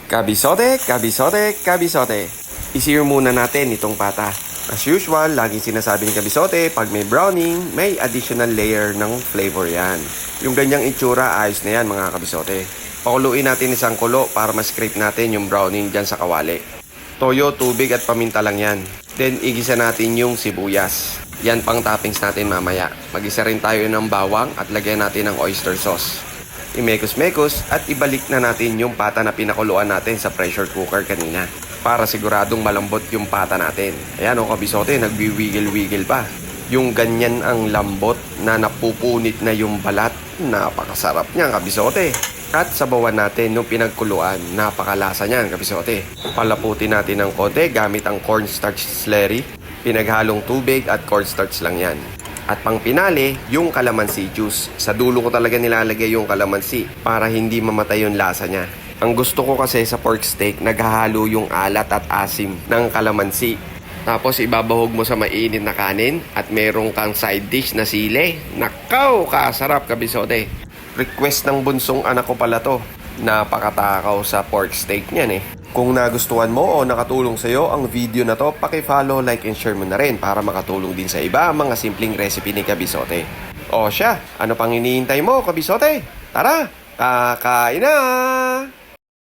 Kabisote, kabisote, kabisote. I-sear muna natin itong pata. As usual, laging sinasabi ni Kabisote, pag may browning, may additional layer ng flavor yan. Yung ganyang itsura, ayos na yan mga kabisote. Pakuluin natin isang kulo para ma-scrape natin yung browning dyan sa kawali. Toyo, tubig at paminta lang yan. Then, igisa natin yung sibuyas. Yan pang toppings natin mamaya. Mag-isa rin tayo ng bawang at lagyan natin ng oyster sauce. I-mekos-mekos at ibalik na natin yung pata na pinakuluan natin sa pressure cooker kanina para siguradong malambot yung pata natin. Ayan o kabisote, nagwiwigil-wigil pa. Yung ganyan ang lambot na napupunit na yung balat. Napakasarap niyan kabisote. At sabawan natin yung pinagkuluan. Napakalasa niyan kabisote. Palaputin natin ng konti gamit ang cornstarch slurry. Pinaghalong tubig at cornstarch lang yan. At pang pinali, yung calamansi juice. Sa dulo ko talaga nilalagay yung calamansi para hindi mamatay yung lasa niya. Ang gusto ko kasi sa pork steak, naghahalo yung alat at asim ng calamansi. Tapos ibabahog mo sa mainit na kanin at merong kang side dish na sili. Nakaw, kasarap kabisote. Request ng bunsong anak ko pala to. Napakatakaw sa pork steak niyan eh. Kung nagustuhan mo o nakatulong sa'yo ang video na to, paki-follow, like, and share mo na rin para makatulong din sa iba ang mga simpleng recipe ni Kabisote. O siya, ano pang iniintay mo, Kabisote? Tara, kakain na!